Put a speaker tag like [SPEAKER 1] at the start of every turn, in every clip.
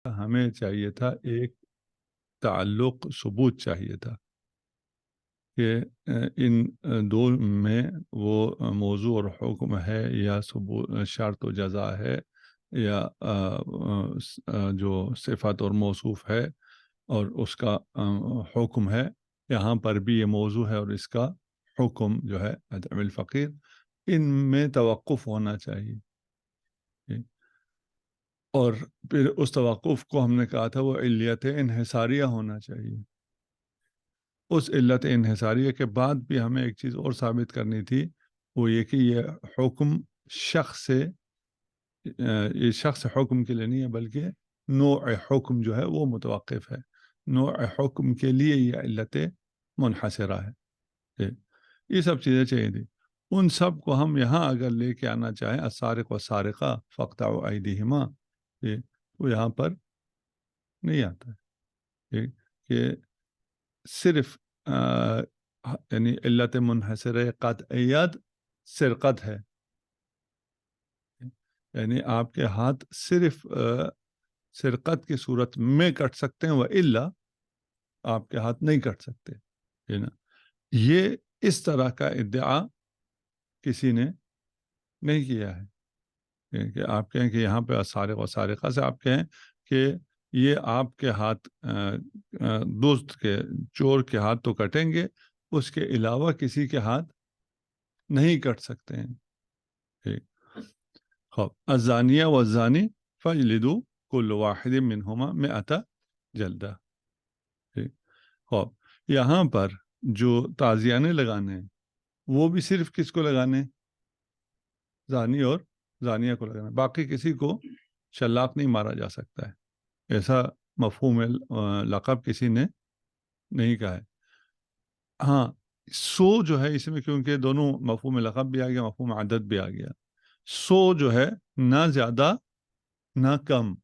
[SPEAKER 1] ہمیں چاہیے تھا ایک تعلق ثبوت چاہیے تھا کہ ان دو میں وہ موضوع اور حکم ہے یا ثبوت شرط و جزا ہے یا جو صفت اور موصوف ہے اور اس کا حکم ہے. یہاں پر بھی یہ موضوع ہے اور اس کا حکم جو ہے عدم الفقیر، ان میں توقف ہونا چاہیے. اور پھر اس توقف کو ہم نے کہا تھا وہ علت انحصاریہ ہونا چاہیے. اس علت انحصاریہ کے بعد بھی ہمیں ایک چیز اور ثابت کرنی تھی، وہ یہ کہ یہ حکم شخص سے یہ شخص حکم کے لیے نہیں ہے بلکہ نوع حکم جو ہے وہ متوقف ہے. نوع حکم کے لیے یہ علت منحصرہ ہے. یہ سب چیزیں چاہیے تھی. ان سب کو ہم یہاں اگر لے کے آنا چاہیں السارق والسارقہ فاقطعوا ایدیہما، وہ یہاں پر نہیں آتا ہے کہ صرف یعنی علت منحصر قطعیت سرقت ہے، یعنی آپ کے ہاتھ صرف سرقت کی صورت میں کٹ سکتے ہیں، وَإِلَّا آپ کے ہاتھ نہیں کٹ سکتے. یہ اس طرح کا ادعا کسی نے نہیں کیا ہے کہ آپ کہیں کہ یہاں پہ سارق و سارقہ سے آپ کہیں کہ یہ آپ کے ہاتھ دوست کے چور کے ہاتھ تو کٹیں گے، اس کے علاوہ کسی کے ہاتھ نہیں کٹ سکتے ہیں. الزانیہ والزانی فاجلدوا کل واحد منہما مئۃ جلدہ. یہاں پر جو تازیانے لگانے ہیں وہ بھی صرف کس کو لگانے؟ زانی اور زانیہ کو لگانا. باقی کسی کو شلاق نہیں مارا جا سکتا ہے. ایسا مفہوم لقب کسی نے نہیں کہا ہے. ہاں، سو جو ہے اس میں کیونکہ دونوں مفہوم لقب بھی آ گیا، مفہوم عدد بھی آ گیا. سو جو ہے نہ زیادہ نہ کم.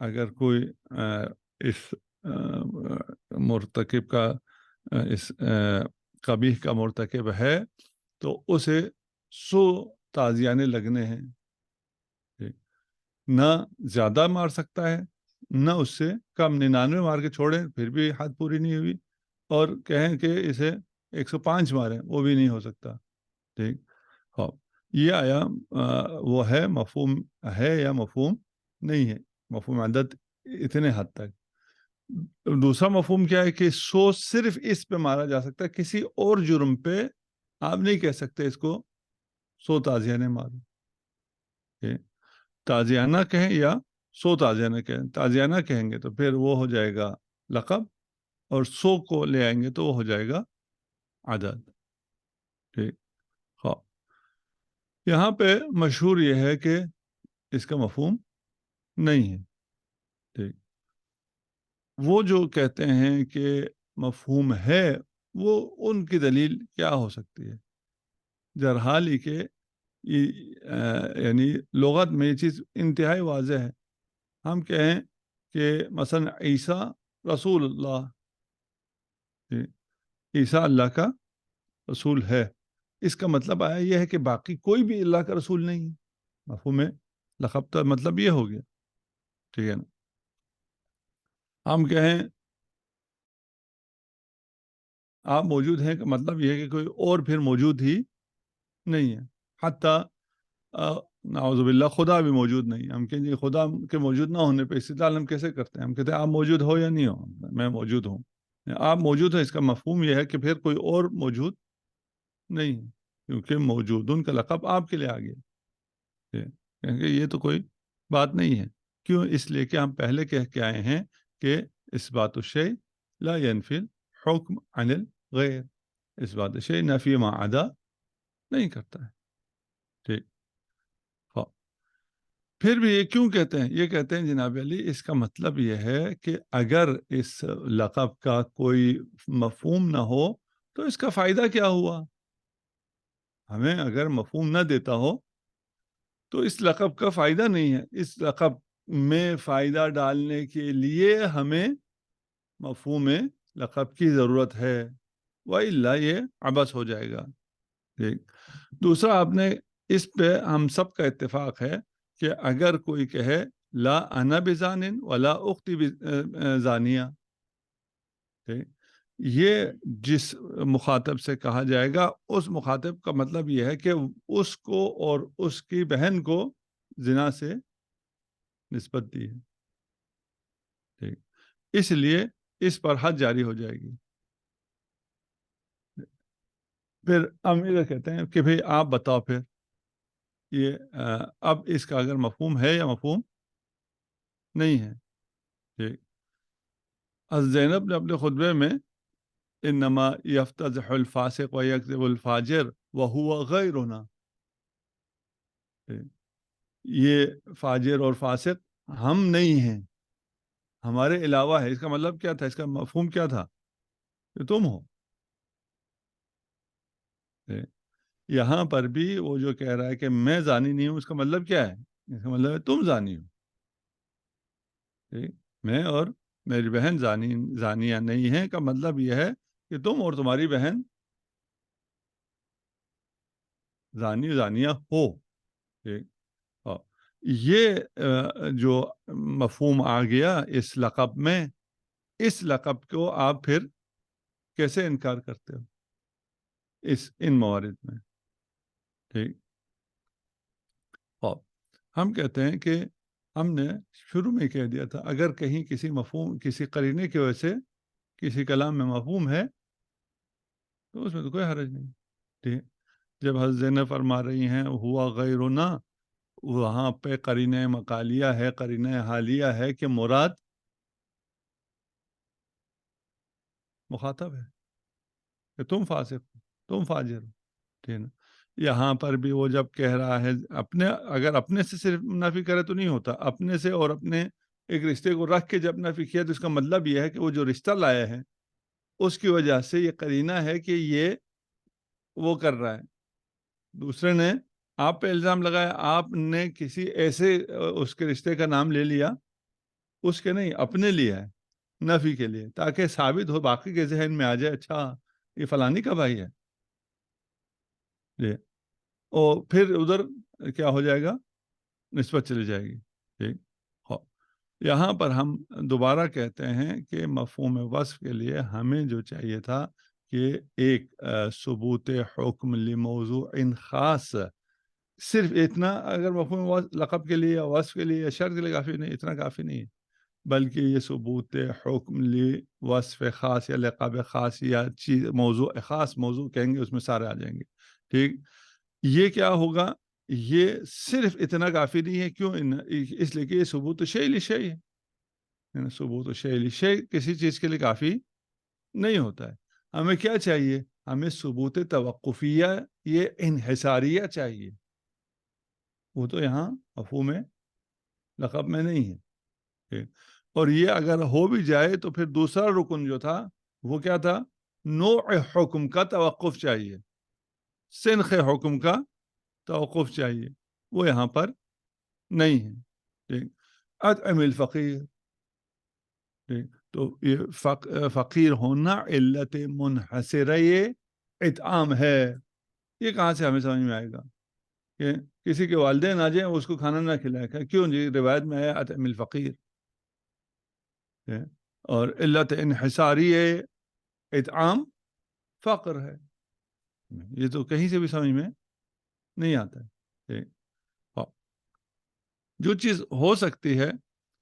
[SPEAKER 1] اگر کوئی اس مرتکب کا اس قبیح کا مرتکب ہے تو اسے 100 تازیانے لگنے ہیں. نہ زیادہ مار سکتا ہے نہ اس سے کم. 99 مار کے چھوڑیں پھر بھی حد پوری نہیں ہوئی، اور کہیں کہ اسے 105 ماریں وہ بھی نہیں ہو سکتا. ٹھیک. یہ آیا وہ ہے مفہوم ہے یا مفہوم نہیں ہے، مفہوم عدد اتنے حد تک. دوسرا مفہوم کیا ہے کہ 100 صرف اس پہ مارا جا سکتا ہے، کسی اور جرم پہ آپ نہیں کہہ سکتے اس کو 100 تازیانے مارو. تازیانہ کہیں یا 100 تازیانہ کہیں. تازیانہ کہیں گے تو پھر وہ ہو جائے گا لقب، اور 100 کو لے آئیں گے تو وہ ہو جائے گا عدد. ٹھیک. یہاں پہ مشہور یہ ہے کہ اس کا مفہوم نہیں ہے. ٹھیک. وہ جو کہتے ہیں کہ مفہوم ہے وہ ان کی دلیل کیا ہو سکتی ہے؟ جرحال ہی کہ یعنی لغت میں یہ چیز انتہائی واضح ہے. ہم کہیں کہ مثلا عیسیٰ رسول اللہ، عیسیٰ اللہ کا رسول ہے، اس کا مطلب آیا یہ ہے کہ باقی کوئی بھی اللہ کا رسول نہیں ہے. مفہوم لقب کا مطلب یہ ہو گیا. ٹھیک ہے نا. ہم کہیں آپ موجود ہیں کا مطلب یہ ہے کہ کوئی اور پھر موجود ہی نہیں ہے. حتیٰ نعوذ باللہ خدا بھی موجود نہیں. ہم کہیں جی خدا کے موجود نہ ہونے پہ استدلال ہم کیسے کرتے ہیں؟ ہم کہتے ہیں آپ موجود ہو یا نہیں ہو. میں موجود ہوں. آپ موجود ہیں اس کا مفہوم یہ ہے کہ پھر کوئی اور موجود نہیں ہے، کیونکہ موجودن کا لقب آپ کے لیے آ گیا. کہیں یہ تو کوئی بات نہیں ہے. کیوں؟ اس لیے کہ ہم پہلے کہہ کے آئے ہیں کہ اثبات الشیء لا ينفی الحکم عن الغیر. اثبات الشیء نفی ما عدا نہیں کرتا ہے. ٹھیک. پھر بھی یہ کیوں کہتے ہیں؟ یہ کہتے ہیں جناب علی اس کا مطلب یہ ہے کہ اگر اس لقب کا کوئی مفہوم نہ ہو تو اس کا فائدہ کیا ہوا؟ ہمیں اگر مفہوم نہ دیتا ہو تو اس لقب کا فائدہ نہیں ہے. اس لقب میں فائدہ ڈالنے کے لیے ہمیں مفہوم لقب کی ضرورت ہے، وَإِلَّا یہ عبث ہو جائے گا. دوسرا آپ نے اس پہ ہم سب کا اتفاق ہے کہ اگر کوئی کہے لا انا بزانن ولا اختی زانیہ. یہ جس مخاطب سے کہا جائے گا اس مخاطب کا مطلب یہ ہے کہ اس کو اور اس کی بہن کو زنا سے نسبت دی ہے. ٹھیک، اس لیے اس پر حد جاری ہو جائے گی. پھر ہم ادھر کہتے ہیں کہ بھئی آپ بتاؤ پھر یہ اب اس کا اگر مفہوم ہے یا مفہوم نہیں ہے. ٹھیک، زینب نے اپنے خطبے میں انما یفتضح الفاسق و یکذب الفاجر وهو غیرنا، یہ فاجر اور فاسق ہم نہیں ہیں، ہمارے علاوہ ہے. اس کا مطلب کیا تھا؟ اس کا مفہوم کیا تھا؟ کہ تم ہو. یہاں پر بھی وہ جو کہہ رہا ہے کہ میں زانی نہیں ہوں، اس کا مطلب کیا ہے؟ اس کا مطلب ہے تم زانی ہو. ٹھیک، میں اور میری بہن زانیہ نہیں ہیں کا مطلب یہ ہے کہ تم اور تمہاری بہن زانیہ ہو. ٹھیک، یہ جو مفہوم آ گیا اس لقب میں، اس لقب کو آپ پھر کیسے انکار کرتے ہو ان موارد میں؟ ٹھیک، ہم کہتے ہیں کہ ہم نے شروع میں کہہ دیا تھا اگر کہیں کسی مفہوم کسی قرینے کی وجہ سے کسی کلام میں مفہوم ہے تو اس میں تو کوئی حرج نہیں. ٹھیک، جب حضرت زینب فرما رہی ہیں ہوا غیرنا، وہاں پہ قرینہ مقالیہ ہے، قرینہ حالیہ ہے کہ مراد مخاطب ہے کہ تم فاسق ہو، تم فاجر ہو. ٹھیک نا؟ یہاں پر بھی وہ جب کہہ رہا ہے اپنے، اگر اپنے سے صرف نفی کرے تو نہیں ہوتا، اپنے سے اور اپنے ایک رشتے کو رکھ کے جب نفی کیا تو اس کا مطلب یہ ہے کہ وہ جو رشتہ لایا ہے اس کی وجہ سے یہ قرینہ ہے کہ یہ وہ کر رہا ہے. دوسرے نے آپ پہ الزام لگایا، آپ نے کسی ایسے اس کے رشتے کا نام لے لیا، اس کے نہیں، اپنے لیا ہے نفی کے لیے، تاکہ ثابت ہو، باقی کے ذہن میں آ جائے اچھا یہ فلانی کا بھائی ہے. جی، اور پھر ادھر کیا ہو جائے گا؟ نسبت چلی جائے گی. ٹھیک، یہاں پر ہم دوبارہ کہتے ہیں کہ مفہوم وصف کے لیے ہمیں جو چاہیے تھا کہ ایک ثبوت حکم لموضوع خاص، صرف اتنا اگر مفہوم لقب کے لیے یا وصف کے لیے یا شرط کے لیے کافی نہیں، اتنا کافی نہیں ہے، بلکہ یہ ثبوت حکم وصف خاص یا لقب خاص یا چیز موضوع خاص، موضوع کہیں گے اس میں سارے آ جائیں گے. ٹھیک، یہ کیا ہوگا؟ یہ صرف اتنا کافی نہیں ہے. کیوں؟ اس لیے کہ یہ ثبوت شیء ہے. ثبوت شیء کسی چیز کے لیے کافی نہیں ہوتا ہے. ہمیں کیا چاہیے؟ ہمیں ثبوت توقفیہ، یہ انحصاریہ چاہیے. وہ تو یہاں مفہوم لقب میں نہیں ہے. اور یہ اگر ہو بھی جائے تو پھر دوسرا رکن جو تھا وہ کیا تھا؟ نوع حکم کا توقف چاہیے، سنخ حکم کا توقف چاہیے، وہ یہاں پر نہیں ہے. ٹھیک، اطعم الفقیر. ٹھیک، تو یہ فقیر ہونا علت منحصرہ اطعام ہے. یہ کہاں سے ہمیں سمجھ میں آئے گا کہ کسی کے والدین آ جائیں اس کو کھانا نہ کھلائے؟ کیوں جی؟ روایت میں ہے اطعم الفقیر. اور علت انحصاری اطعام فقر ہے. یہ تو کہیں سے بھی سمجھ میں نہیں آتا ہے. جو چیز ہو سکتی ہے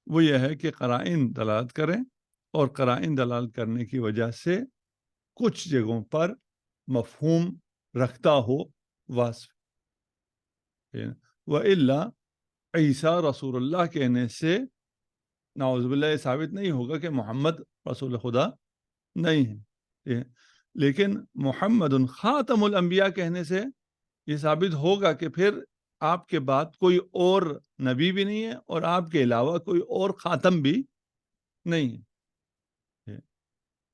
[SPEAKER 1] وہ یہ ہے کہ قرائن دلالت کریں، اور قرائن دلالت کرنے کی وجہ سے کچھ جگہوں پر مفہوم رکھتا ہو وصف. وَإِلَّا عیسیٰ رسول اللہ کہنے سے نعوذ باللہ یہ ثابت نہیں ہوگا کہ محمد رسول خدا نہیں ہے. لیکن محمد خاتم الانبیاء کہنے سے یہ ثابت ہوگا کہ پھر آپ کے بعد کوئی اور نبی بھی نہیں ہے اور آپ کے علاوہ کوئی اور خاتم بھی نہیں ہے.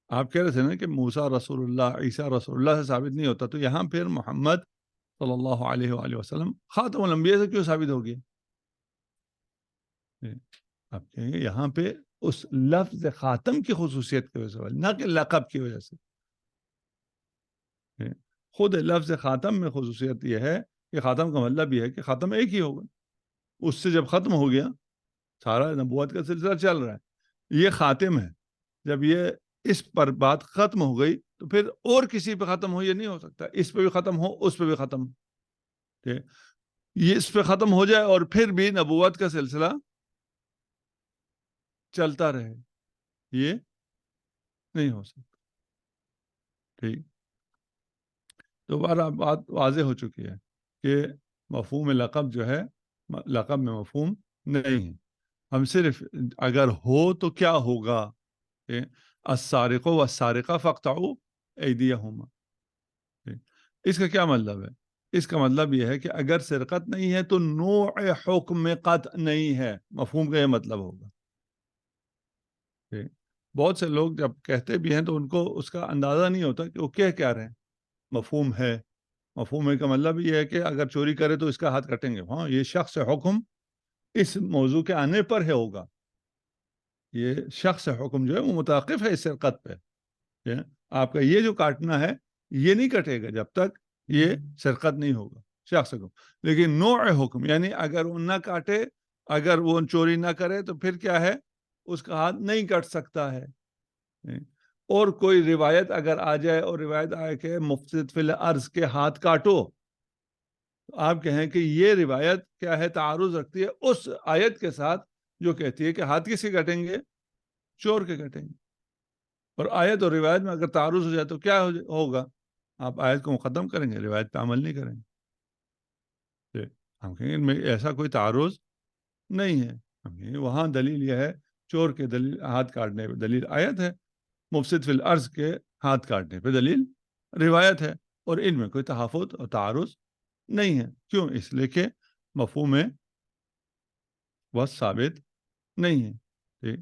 [SPEAKER 1] آپ کہہ رہے تھے نا کہ موسیٰ رسول اللہ، عیسیٰ رسول اللہ سے ثابت نہیں ہوتا، تو یہاں پھر محمد صلی اللہ علیہ وآلہ وسلم خاتم الانبیاء سے کیوں ثابت ہوگی؟ آپ کہیں گے یہاں پہ اس لفظ خاتم کی خصوصیت کی وجہ سے، نہ کہ لقب کی وجہ سے. خود لفظ خاتم میں خصوصیت یہ ہے کہ خاتم کا مطلب یہ ہے کہ خاتم ایک ہی ہوگا. اس سے جب ختم ہو گیا سارا نبوت کا سلسلہ چل رہا ہے، یہ خاتم ہے. جب یہ اس پر بات ختم ہو گئی تو پھر اور کسی پہ ختم ہو یہ نہیں ہو سکتا، اس پہ بھی ختم ہو اس پہ بھی ختم. یہ اس پہ ختم ہو جائے اور پھر بھی نبوت کا سلسلہ چلتا رہے، یہ نہیں ہو سکتا. ٹھیک، دوبارہ بات واضح ہو چکی ہے کہ مفہوم لقب جو ہے، لقب میں مفہوم نہیں ہے. ہم صرف اگر ہو تو کیا ہوگا، کہ السارق والسارقہ فاقطعوا ایدیہما. اس کا کیا مطلب ہے؟ اس کا مطلب یہ ہے کہ اگر سرقت نہیں ہے تو نوع حکم قطع نہیں ہے، مفہوم کا یہ مطلب ہوگا. بہت سے لوگ جب کہتے بھی ہیں تو ان کو اس کا اندازہ نہیں ہوتا کہ وہ کیا رہے ہیں. مفہوم ہے، مفہوم ہے کا مطلب یہ ہے کہ اگر چوری کرے تو اس کا ہاتھ کٹیں گے. ہاں، یہ شخص حکم اس موضوع کے آنے پر ہے ہوگا. یہ شخص حکم جو ہے وہ متوقف ہے اس سرقت پہ. آپ کا یہ جو کاٹنا ہے یہ نہیں کٹے گا جب تک یہ سرقت نہیں ہوگا، شخص حکم. لیکن نوع حکم یعنی اگر وہ نہ کاٹے، اگر وہ چوری نہ کرے تو پھر کیا ہے، اس کا ہاتھ نہیں کٹ سکتا ہے. اور کوئی روایت اگر آ جائے اور روایت آئے کہ مفسد فی الارض کے ہاتھ کاٹو، آپ کہیں کہ یہ روایت کیا ہے، تعارض رکھتی ہے اس آیت کے ساتھ جو کہتی ہے کہ ہاتھ کس کے کٹیں گے، چور کے کٹیں گے. اور آیت اور روایت میں اگر تعارض ہو جائے تو کیا ہوگا، آپ آیت کو مقدم کریں گے، روایت پہ عمل نہیں کریں گے. ہم کہیں گے ان میں ایسا کوئی تعارض نہیں ہے. ہم کہیں گے وہاں دلیل یہ ہے، چور کے دلیل ہاتھ کاٹنے پہ دلیل آیت ہے، مفسد فی الارض کے ہاتھ کاٹنے پہ دلیل روایت ہے، اور ان میں کوئی تحفظ اور تعارض نہیں ہے. کیوں؟ اس لیے کہ مفہوم وہ ثابت نہیں ہے. ٹھیک،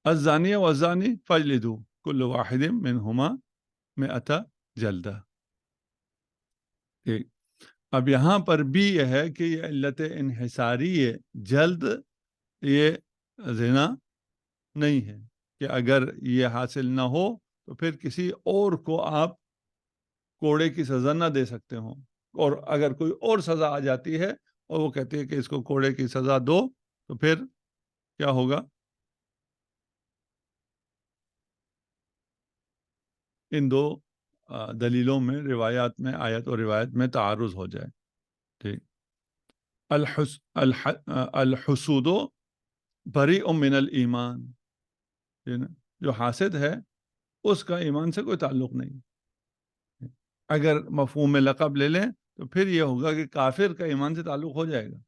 [SPEAKER 1] الزانیہ والزانی فاجلدوا کل واحد منہما مئۃ جلدہ. ٹھیک، اب یہاں پر بھی یہ ہے کہ یہ علت انحصاری جلد یہ زنا نہیں ہے، کہ اگر یہ حاصل نہ ہو تو پھر کسی اور کو آپ کوڑے کی سزا نہ دے سکتے ہوں. اور اگر کوئی اور سزا آ جاتی ہے اور وہ کہتے ہیں کہ اس کو کوڑے کی سزا دو تو پھر کیا ہوگا، ان دو دلیلوں میں، روایات میں، آیت اور روایت میں تعارض ہو جائے. ٹھیک، الحسود بریء من الایمان، جو حاسد ہے اس کا ایمان سے کوئی تعلق نہیں. اگر مفہوم لقب لے لیں تو پھر یہ ہوگا کہ کافر کا ایمان سے تعلق ہو جائے گا،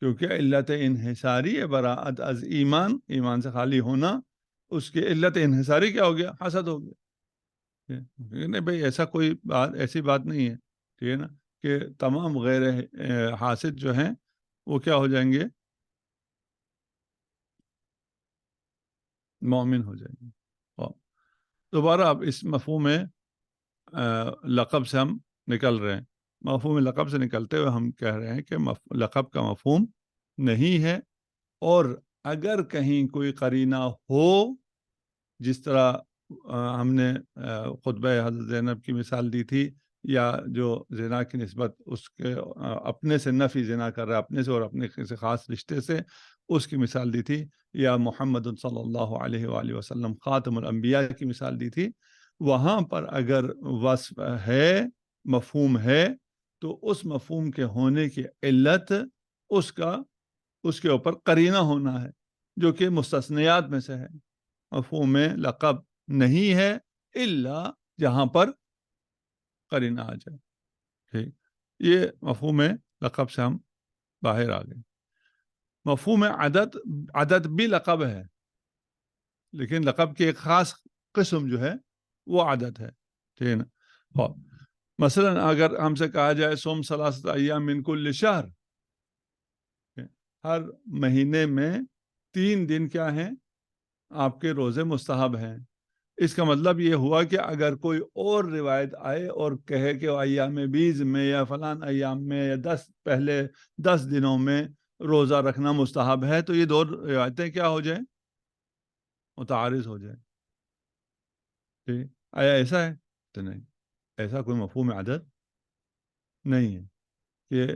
[SPEAKER 1] کیونکہ علت انحصاری براءت از ایمان، ایمان سے خالی ہونا، اس کی علت انحصاری کیا ہو گیا، حسد ہو گیا. نہیں بھائی، ایسا کوئی بات، ایسی بات نہیں ہے. ٹھیک ہے نا، کہ تمام غیر حاسد جو ہیں وہ کیا ہو جائیں گے، مومن ہو جائیں گے. دوبارہ اب اس مفہوم لقب سے ہم نکل رہے ہیں. مفہوم لقب سے نکلتے ہوئے ہم کہہ رہے ہیں کہ لقب کا مفہوم نہیں ہے. اور اگر کہیں کوئی قرینہ ہو، جس طرح ہم نے خطبہ حضرت زینب کی مثال دی تھی، یا جو زنا کی نسبت اس کے اپنے سے نفی زنا کر رہا ہے، اپنے سے اور اپنے کسی خاص رشتے سے، اس کی مثال دی تھی، یا محمد صلی اللہ علیہ وآلہ وسلم خاتم الانبیاء کی مثال دی تھی. وہاں پر اگر وصف ہے، مفہوم ہے، تو اس مفہوم کے ہونے کی علت اس کے اوپر قرینہ ہونا ہے، جو کہ مستثنیات میں سے ہے. مفہوم لقب نہیں ہے الا جہاں پر قرینہ آ جائے. ٹھیک، یہ مفہوم لقب سے ہم باہر آ گئے. مفہوم عدد بھی لقب ہے، لیکن لقب کی ایک خاص قسم جو ہے وہ عدد ہے. ٹھیک ہے نا. مثلا اگر ہم سے کہا جائے صوم ثلاثۃ ایام من کل شہر، ہر مہینے میں 3 دن کیا ہیں، آپ کے روزے مستحب ہیں. اس کا مطلب یہ ہوا کہ اگر کوئی اور روایت آئے اور کہے کہ ایام بیز میں یا فلان ایام میں یا پہلے 10 دنوں میں روزہ رکھنا مستحب ہے، تو یہ 2 روایتیں کیا ہو جائیں، متعارض ہو جائیں. ٹھیک، آیا ایسا ہے؟ تو نہیں، ایسا کوئی مفہوم عدد نہیں ہے کہ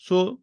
[SPEAKER 1] 100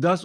[SPEAKER 1] 10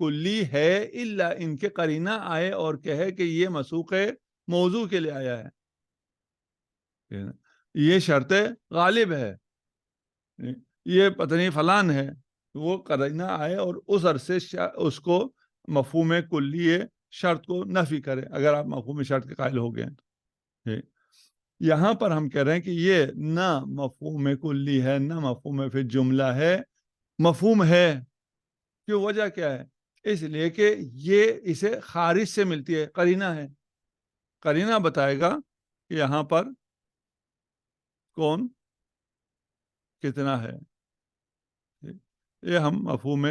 [SPEAKER 1] کلی ہے الا ان کے قرینہ آئے اور کہے کہ یہ مسوق موضوع کے لیے آیا ہے، یہ شرط غالب ہے، یہ پتہ نہیں فلان ہے، وہ قرینہ آئے اور اس عرصے اس کو مفہوم کلی شرط کو نفی کرے، اگر آپ مفہوم شرط کے قائل ہو گئے ہیں۔ یہاں پر ہم کہہ رہے ہیں کہ یہ نہ مفہوم کلی ہے نہ مفہوم فی جملہ ہے، مفہوم ہے۔ کیوں؟ وجہ کیا ہے؟ اس لیے کہ یہ اسے خارج سے ملتی ہے، قرینہ ہے، قرینہ بتائے گا کہ یہاں پر کون کتنا ہے۔ یہ ہم مفہوم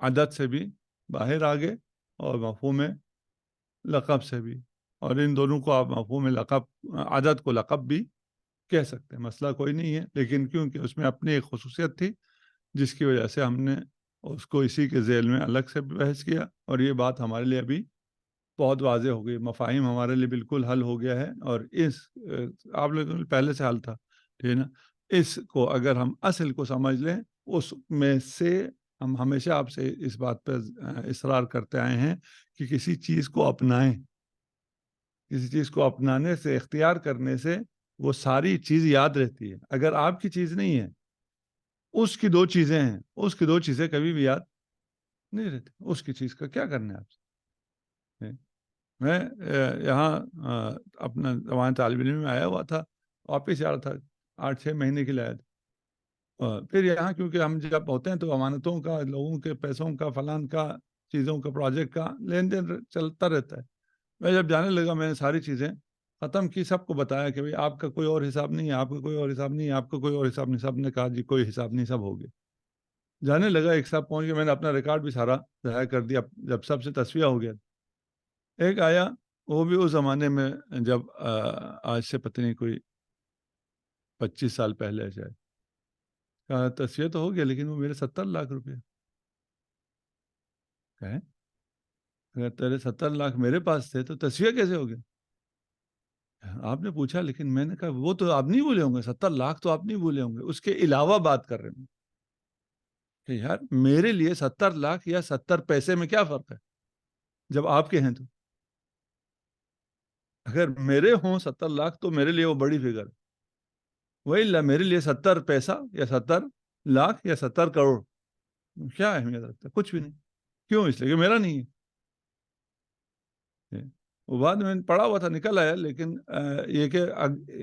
[SPEAKER 1] عدد سے بھی باہر آگے اور مفہوم لقب سے بھی، اور ان دونوں کو آپ مفہوم لقب عدد کو لقب بھی کہہ سکتے ہیں، مسئلہ کوئی نہیں ہے، لیکن کیونکہ اس میں اپنی ایک خصوصیت تھی جس کی وجہ سے ہم نے اس کو اسی کے ذیل میں الگ سے بحث کیا، اور یہ بات ہمارے لیے ابھی بہت واضح ہو گئی، مفاہیم ہمارے لیے بالکل حل ہو گیا ہے، اور اس آپ لوگوں پہلے سے حل تھا، ٹھیک ہے نا۔ اس کو اگر ہم اصل کو سمجھ لیں، اس میں سے ہم ہمیشہ آپ سے اس بات پہ اصرار کرتے آئے ہیں کہ کسی چیز کو اپنائیں، کسی چیز کو اپنانے سے، اختیار کرنے سے وہ ساری چیز یاد رہتی ہے۔ اگر آپ کی چیز نہیں ہے، اس کی دو چیزیں ہیں، اس کی دو چیزیں کبھی بھی یاد نہیں رہتی، اس کی چیز کا کیا کرنا ہے آپ سے؟ میں یہاں اپنا زمانہ طالب علم میں آیا ہوا تھا، واپس آ رہا تھا 8-6 مہینے کے لیے آیا تھا، پھر یہاں کیونکہ ہم جب ہوتے ہیں تو امانتوں کا، لوگوں کے پیسوں کا، فلان کا، چیزوں کا، پروجیکٹ کا لین دین چلتا رہتا ہے۔ میں جب جانے لگا میں نے ساری چیزیں ختم کی، سب کو بتایا کہ بھئی آپ کا کوئی اور حساب نہیں ہے، آپ کا کوئی اور حساب نہیں ہے، آپ کا کوئی اور حساب نہیں۔ سب نے کہا جی کوئی حساب نہیں، سب ہو گیا۔ جانے لگا، ایک صاحب پہنچ گیا، میں نے اپنا ریکارڈ بھی سارا ضائع کر دیا جب سب سے تصفیہ ہو گیا۔ ایک آیا، وہ بھی اس زمانے میں جب آج سے پتہ نہیں کوئی 25 سال پہلے شاید، کہا تصفیہ تو ہو گیا لیکن وہ میرے 70 لاکھ روپے کہیں، اگر تیرے 70 لاکھ میرے پاس تھے تو تصفیہ کیسے ہو گیا؟ آپ نے پوچھا، لیکن میں نے کہا وہ تو آپ نہیں بولے ہوں گے، 70 لاکھ تو آپ نہیں بولے ہوں گے، اس کے علاوہ بات کر رہے ہیں کہ یار میرے لیے 70 لاکھ یا 70 پیسے میں کیا فرق ہے جب آپ کے ہیں تو؟ اگر میرے ہوں 70 لاکھ تو میرے لیے وہ بڑی فگر ہے، وہی میرے لیے 70 پیسہ یا 70 لاکھ یا 70 کروڑ کیا اہمیت رکھتا ہے؟ کچھ بھی نہیں۔ کیوں؟ اس لیے کہ میرا نہیں ہے۔ وہ بعد میں پڑھا ہوا تھا، نکل آیا، لیکن یہ کہ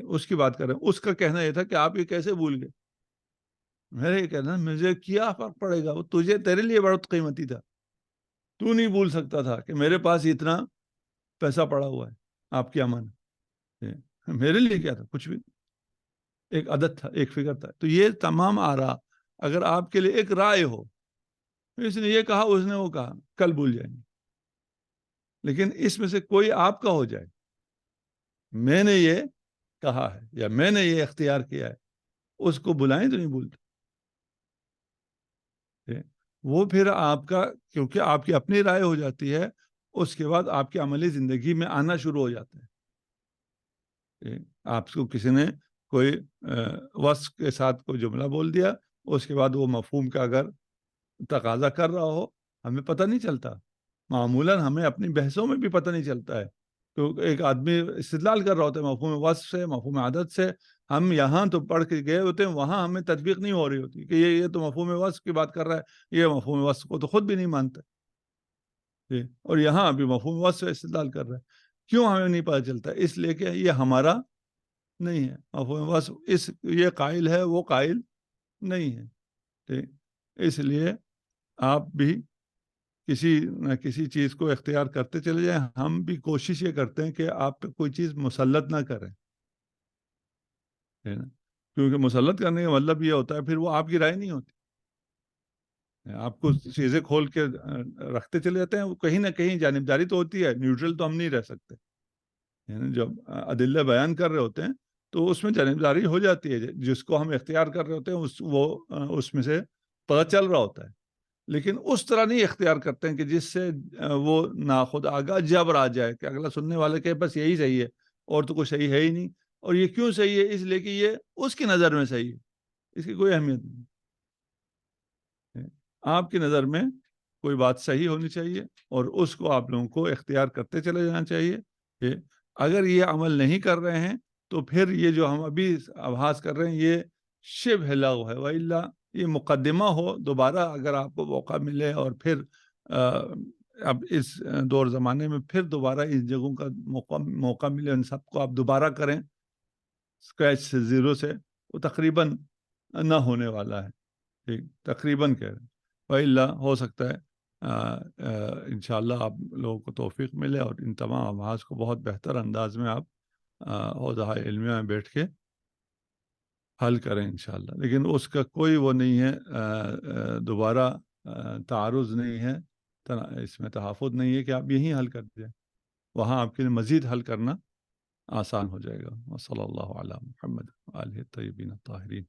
[SPEAKER 1] اس کی بات کر رہے ہیں، اس کا کہنا یہ تھا کہ آپ یہ کیسے بھول گئے؟ میرے یہ کہنا مجھے کیا فرق پڑے گا، وہ تجھے، تیرے لیے بہت قیمتی تھا، تو نہیں بھول سکتا تھا کہ میرے پاس اتنا پیسہ پڑا ہوا ہے آپ کی امانت، میرے لیے کیا تھا؟ کچھ بھی، ایک عدد تھا، ایک فگر تھا۔ تو یہ تمام آراء اگر آپ کے لیے ایک رائے ہو، اس نے یہ کہا، اس نے وہ کہا، کل بھول جائیں گے، لیکن اس میں سے کوئی آپ کا ہو جائے، میں نے یہ کہا ہے یا میں نے یہ اختیار کیا ہے، اس کو بلائیں تو نہیں بھولتے۔ وہ پھر آپ کا، کیونکہ آپ کی اپنی رائے ہو جاتی ہے، اس کے بعد آپ کی عملی زندگی میں آنا شروع ہو جاتا ہے۔ آپ کو کسی نے کوئی وصف کے ساتھ کوئی جملہ بول دیا، اس کے بعد وہ مفہوم کا اگر تقاضا کر رہا ہو، ہمیں پتہ نہیں چلتا، معمولاً ہمیں اپنی بحثوں میں بھی پتہ نہیں چلتا ہے، تو ایک آدمی استدلال کر رہا ہوتا ہے مفہوم وصف سے، مفہوم عدد سے، ہم یہاں تو پڑھ کے گئے ہوتے ہیں، وہاں ہمیں تطبیق نہیں ہو رہی ہوتی کہ یہ تو مفہوم وصف کی بات کر رہا ہے، یہ مفہوم وصف کو تو خود بھی نہیں مانتا، اور یہاں ابھی مفہوم وصف سے استدلال کر رہا ہے۔ کیوں ہمیں نہیں پتہ چلتا؟ اس لیے کہ یہ ہمارا نہیں ہے، مفہوم وصف یہ قائل ہے، وہ قائل نہیں ہے، اس لیے آپ بھی کسی نہ کسی چیز کو اختیار کرتے چلے جائیں۔ ہم بھی کوشش یہ کرتے ہیں کہ آپ پہ کوئی چیز مسلط نہ کریں، کیونکہ مسلط کرنے کا مطلب یہ ہوتا ہے پھر وہ آپ کی رائے نہیں ہوتی، آپ کو چیزیں کھول کے رکھتے چلے جاتے ہیں، وہ کہیں نہ کہیں جانبداری تو ہوتی ہے، نیوٹرل تو ہم نہیں رہ سکتے، جب ادلہ بیان کر رہے ہوتے ہیں تو اس میں جانبداری ہو جاتی ہے، جس کو ہم اختیار کر رہے ہوتے ہیں وہ اس میں سے پتہ چل رہا ہوتا ہے، لیکن اس طرح نہیں اختیار کرتے ہیں کہ جس سے وہ ناخود آگاہ جبر آ جائے کہ اگلا سننے والے کہ بس یہی صحیح ہے اور تو کوئی صحیح ہے ہی نہیں، اور یہ کیوں صحیح ہے؟ اس لیے کہ یہ اس کی نظر میں صحیح ہے، اس کی کوئی اہمیت نہیں ہے۔ آپ کی نظر میں کوئی بات صحیح ہونی چاہیے اور اس کو آپ لوگوں کو اختیار کرتے چلے جانا چاہیے کہ اگر یہ عمل نہیں کر رہے ہیں تو پھر یہ جو ہم ابھی آبھاس کر رہے ہیں یہ شبہ لغو ہے، وَإِلَّا یہ مقدمہ ہو، دوبارہ اگر آپ کو موقع ملے اور پھر اب اس دور زمانے میں پھر دوبارہ اس جگہوں کا موقع ملے، ان سب کو آپ دوبارہ کریں اسکریچ سے، زیرو سے، وہ تقریباً نہ ہونے والا ہے، ٹھیک، تقریباً کہہ رہے ہیں، وَإِلَّا ہو سکتا ہے انشاءاللہ آپ لوگوں کو توفیق ملے اور ان تمام ابحاث کو بہت بہتر انداز میں آپ حوزہ علمیہ میں بیٹھ کے حل کریں انشاءاللہ، لیکن اس کا کوئی وہ نہیں ہے، دوبارہ تعارض نہیں ہے، اس میں تحفظ نہیں ہے کہ آپ یہیں حل کر دیں، وہاں آپ کے لیے مزید حل کرنا آسان ہو جائے گا۔ وصلی اللہ علی محمد وآلہ الطیبین الطاہرین۔